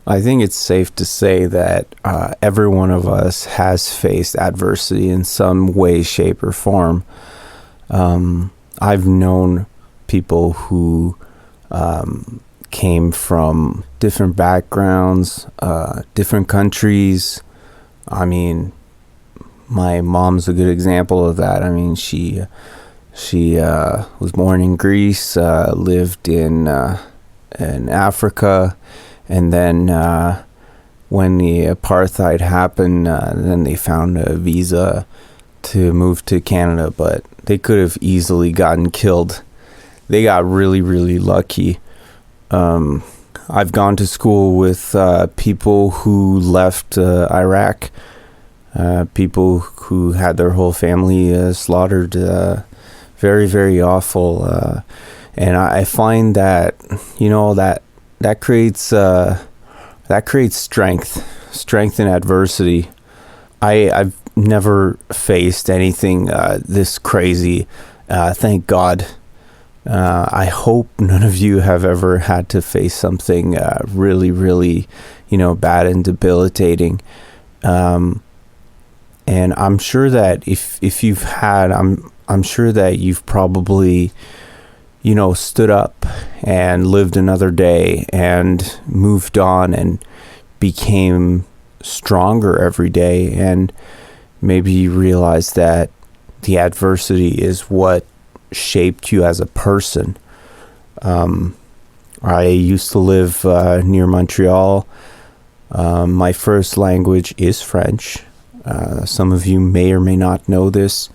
I think it's safe to say that every one of us has faced adversity in some way, shape, or form. I've known people who came from different backgrounds, different countries. I mean, my mom's a good example of that. I mean, she was born in Greece, lived in Africa, and then when the apartheid happened, then they found a visa to move to Canada, but they could have easily gotten killed. They got really, really lucky. I've gone to school with people who left Iraq, people who had their whole family slaughtered. Very, very awful. And I find that, that creates strength in adversity. I've never faced anything this crazy. Thank God. I hope none of you have ever had to face something really, really, bad and debilitating. And I'm sure that if you've had, I'm sure that you've probably, stood up and lived another day and moved on and became stronger every day. And maybe you realize that the adversity is what shaped you as a person. I used to live near Montreal. My first language is French. Some of you may or may not know this.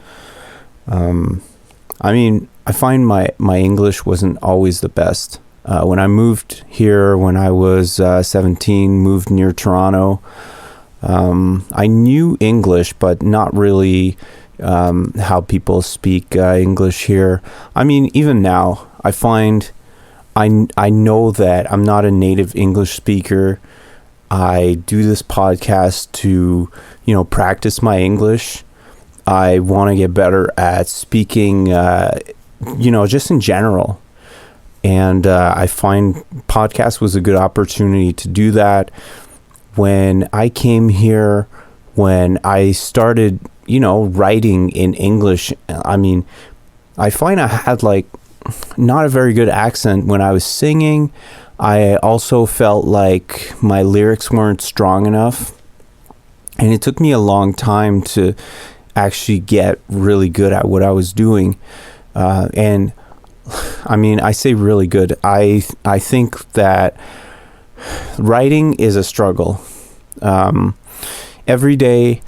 I find my English wasn't always the best. When I moved here when I was 17, moved near Toronto, I knew English, but not really how people speak English here. I mean, even now, I find I know that I'm not a native English speaker. I do this podcast to, practice my English. I want to get better at speaking, just in general. And I find podcast was a good opportunity to do that. When I came here, when I started, writing in English, I find I had not a very good accent when I was singing. I also felt like my lyrics weren't strong enough. And it took me a long time to actually get really good at what I was doing. I say really good. I think that writing is a struggle. Every day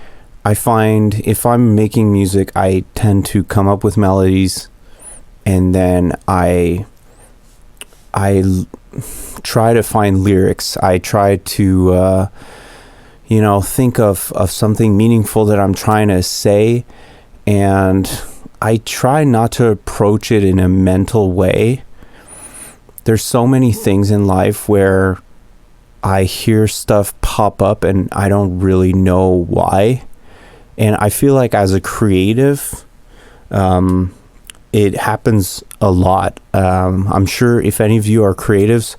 I find if I'm making music, I tend to come up with melodies, and then I try to find lyrics. I try to think of something meaningful that I'm trying to say, and I try not to approach it in a mental way. There's so many things in life where I hear stuff pop up and I don't really know why. And I feel like as a creative, it happens a lot. I'm sure if any of you are creatives,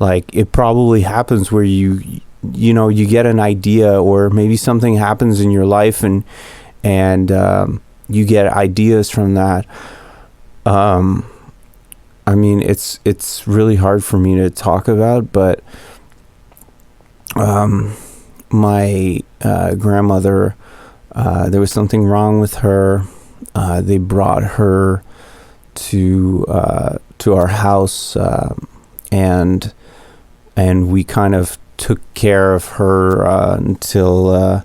it probably happens where you get an idea, or maybe something happens in your life and you get ideas from that. It's really hard for me to talk about, but my grandmother, there was something wrong with her. They brought her to our house, and we kind of took care of her until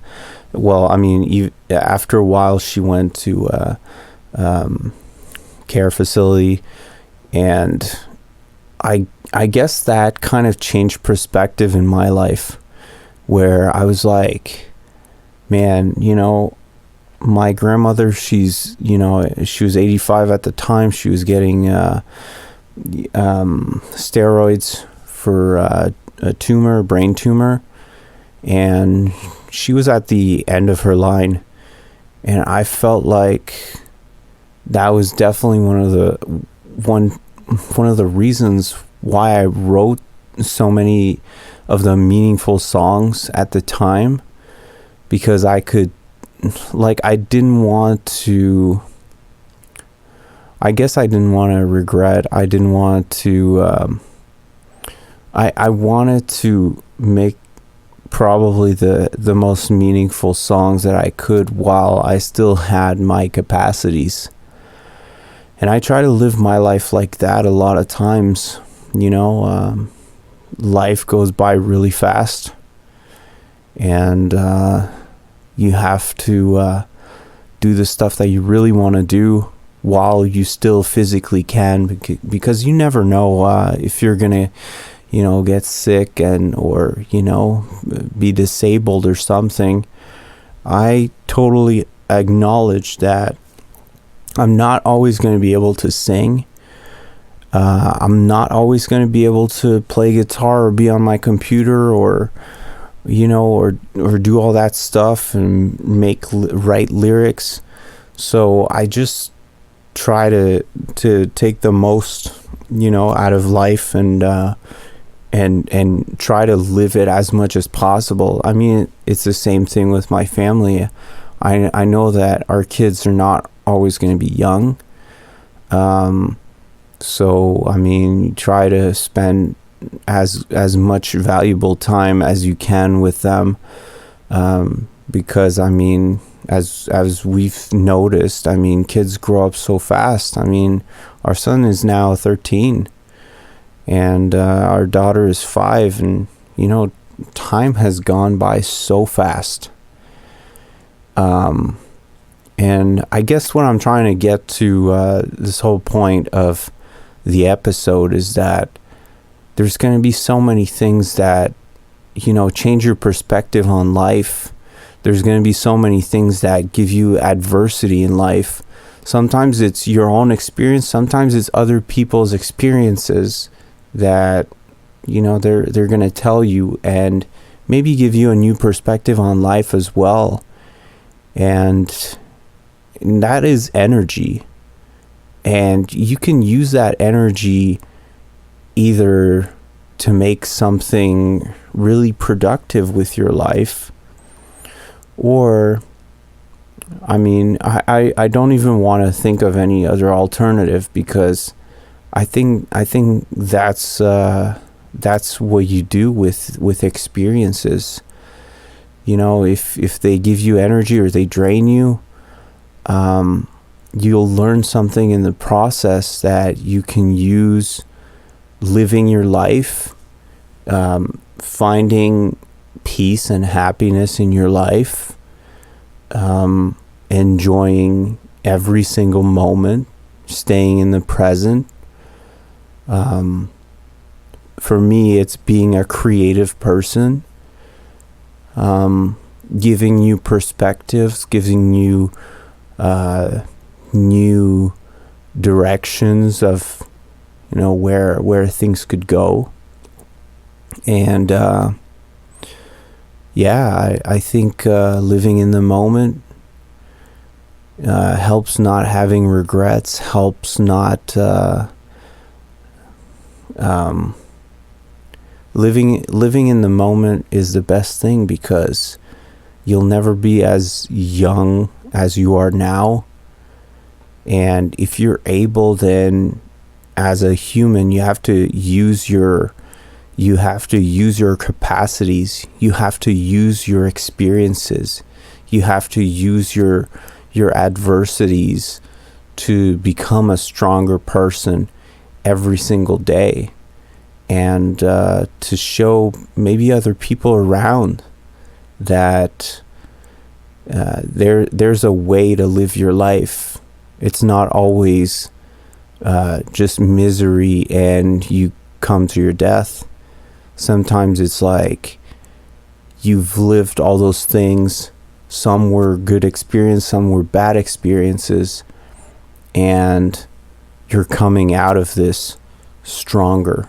after a while she went to care facility, and I guess that kind of changed perspective in my life, where I was like, man, my grandmother, she was 85 at the time. She was getting steroids for a brain tumor, and she was at the end of her line. And I felt like that was definitely one of the reasons why I wrote so many of the meaningful songs at the time, because I could, like, I didn't want to, I guess I didn't want to regret. I didn't want to, I wanted to make probably the most meaningful songs that I could while I still had my capacities. And I try to live my life like that a lot of times. You know, life goes by really fast, and you have to do the stuff that you really want to do while you still physically can, because you never know if you're gonna, you know, get sick or, you know, be disabled or something. I totally acknowledge that I'm not always going to be able to sing. I'm not always going to be able to play guitar or be on my computer or, you know, or do all that stuff and write lyrics. So I just try to take the most, you know, out of life and try to live it as much as possible. I mean, it's the same thing with my family. I know that our kids are not always going to be young. So, I mean, you try to spend as much valuable time as you can with them. Because, I mean, as we've noticed, I mean, kids grow up so fast. I mean, our son is now 13. And our daughter is 5, and, you know, time has gone by so fast. And I guess what I'm trying to get to this whole point of the episode is that there's going to be so many things that, you know, change your perspective on life. There's going to be so many things that give you adversity in life. Sometimes it's your own experience. Sometimes it's other people's experiences that, you know, they're going to tell you and maybe give you a new perspective on life as well. And that is energy. And you can use that energy either to make something really productive with your life, or, I mean, I don't even want to think of any other alternative, because I think that's what you do with experiences. You know, if they give you energy or they drain you, you'll learn something in the process that you can use living your life, finding peace and happiness in your life, enjoying every single moment, staying in the present. For me, it's being a creative person, giving you perspectives, giving you new directions of, you know, where things could go. And I think living in the moment helps not having regrets, helps not living in the moment is the best thing, because you'll never be as young as you are now. And if you're able, then as a human, you have to use your capacities, you have to use your experiences, you have to use your adversities to become a stronger person every single day, and to show maybe other people around that there's a way to live your life. It's not always just misery and you come to your death. Sometimes it's like you've lived all those things. Some were good experiences, some were bad experiences, and you're coming out of this stronger.